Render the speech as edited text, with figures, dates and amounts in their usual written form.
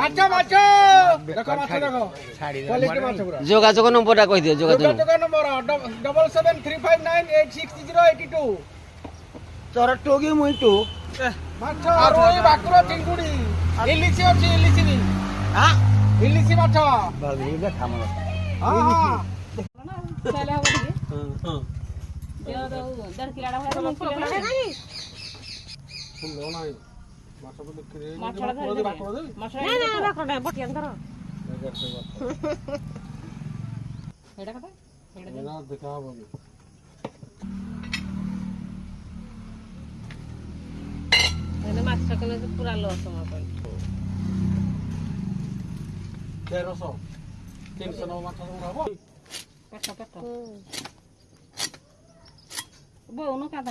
মাছ মাছ দেখো মাছ দেখো কোয়ালিটি মাছ পুরো যোগাযোগ নম্বরটা কই দিও যোগাযোগ নম্বর 7735986082 তোর টগি মুই তো মাছ আর ওই ভাকুর চিংড়ি ইলিশি আছে ইলিশি নি হ্যাঁ ইলিশি মাছ বাগিটা খামো হ্যাঁ তাহলে হবে দিকে দেও দেও 10 কিলোটা হয় তো কিলো না ফুল নাই মাছ বলে করে মাছড়া ধরে ভাকুর দে মাছড়া না না রাখো না বটিয়ান ধরো এটা কথা এটা না দেখা হবে এনে মাছটা কোনে পুরা লস আমার পাই 1300 300 মাছ হবে কাটা কাটা বউনো কাটা